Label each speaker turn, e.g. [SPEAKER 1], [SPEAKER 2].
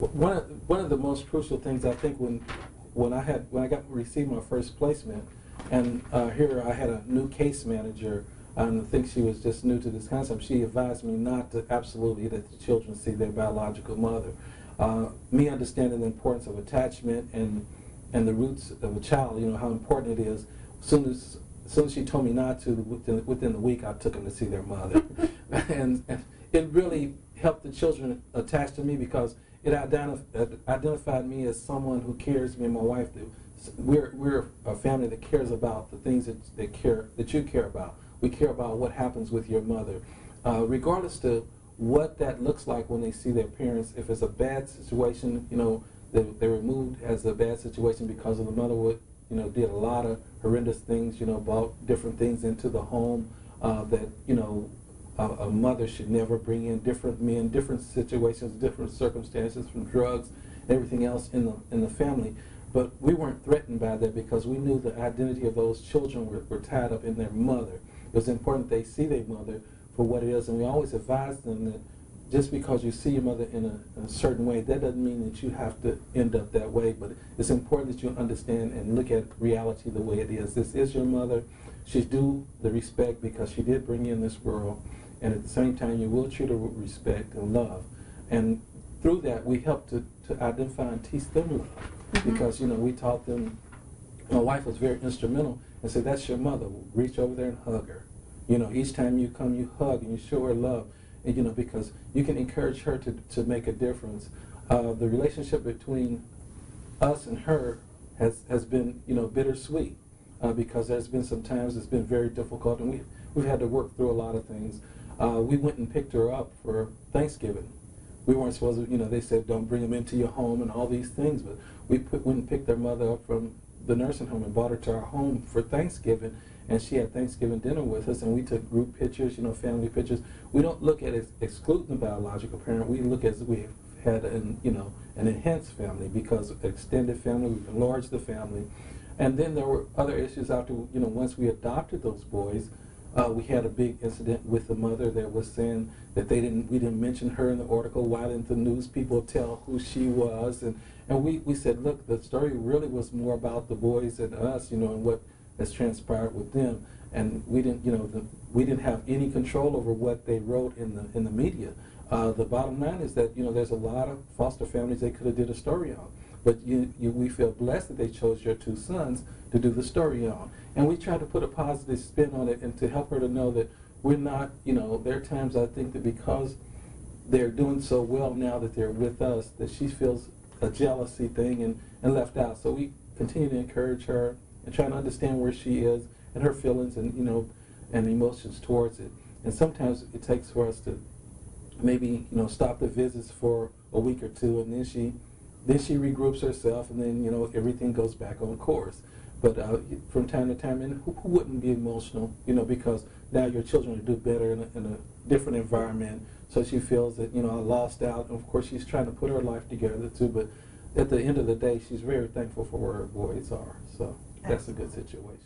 [SPEAKER 1] One of the most crucial things I think when I received my first placement, and here I had a new case manager. I think she was just new to this concept. She advised me not to absolutely let the children see their biological mother. Me understanding the importance of attachment and the roots of a child, you know, how important it is. As soon as she told me not to, within the week, I took them to see their mother. and it really helped the children attach to me because it identified me as someone who cares. Me and my wife do. We're a family that cares about the things that you care about. We care about what happens with your mother, regardless to what that looks like when they see their parents. If it's a bad situation, you know, they're removed as a bad situation because of the mother did a lot of horrendous things, you know, brought different things into the home that, you know, a mother should never bring in, different men, different situations, different circumstances, from drugs, and everything else in the family. But we weren't threatened by that because we knew the identity of those children were tied up in their mother. It was important they see their mother for what it is, and we always advised them that just because you see your mother in a certain way, that doesn't mean that you have to end up that way, but it's important that you understand and look at reality the way it is. This is your mother. She's due the respect because she did bring you in this world, and at the same time, you will treat her with respect and love. And through that, we help to identify and teach them love, because, you know, we taught them. My wife was very instrumental and said, that's your mother. Reach over there and hug her. You know, each time you come, you hug and you show her love. And, you know, because you can encourage her to make a difference. The relationship between us and her has been, you know, bittersweet because there's been some times it's been very difficult, and we've had to work through a lot of things. We went and picked her up for Thanksgiving. We weren't supposed to, you know, they said don't bring them into your home and all these things, but we went and picked their mother up from the nursing home and brought her to our home for Thanksgiving, and she had Thanksgiving dinner with us, and we took group pictures, you know, family pictures. We don't look at it excluding the biological parent. We look at we had an enhanced family because extended family. We've enlarged the family, and then there were other issues after, you know, once we adopted those boys. We had a big incident with the mother that was saying that we didn't mention her in the article. Why didn't the news people tell who she was? And we said, look, the story really was more about the boys and us, you know, and what has transpired with them. And we didn't, you know, we didn't have any control over what they wrote in the media. The bottom line is that, you know, there's a lot of foster families they could have did a story on. But we feel blessed that they chose your two sons to do the story on. And we try to put a positive spin on it and to help her to know that we're not, you know, there are times I think that because they're doing so well now that they're with us, that she feels a jealousy thing and left out. So we continue to encourage her and try to understand where she is and her feelings and, you know, and emotions towards it. And sometimes it takes for us to maybe, you know, stop the visits for a week or two, and then she regroups herself, and then, you know, everything goes back on course. But from time to time, and who wouldn't be emotional, you know, because now your children will do better in a different environment. So she feels that, you know, I lost out. And of course, she's trying to put her life together too. But at the end of the day, she's very thankful for where her boys are. So that's a good situation.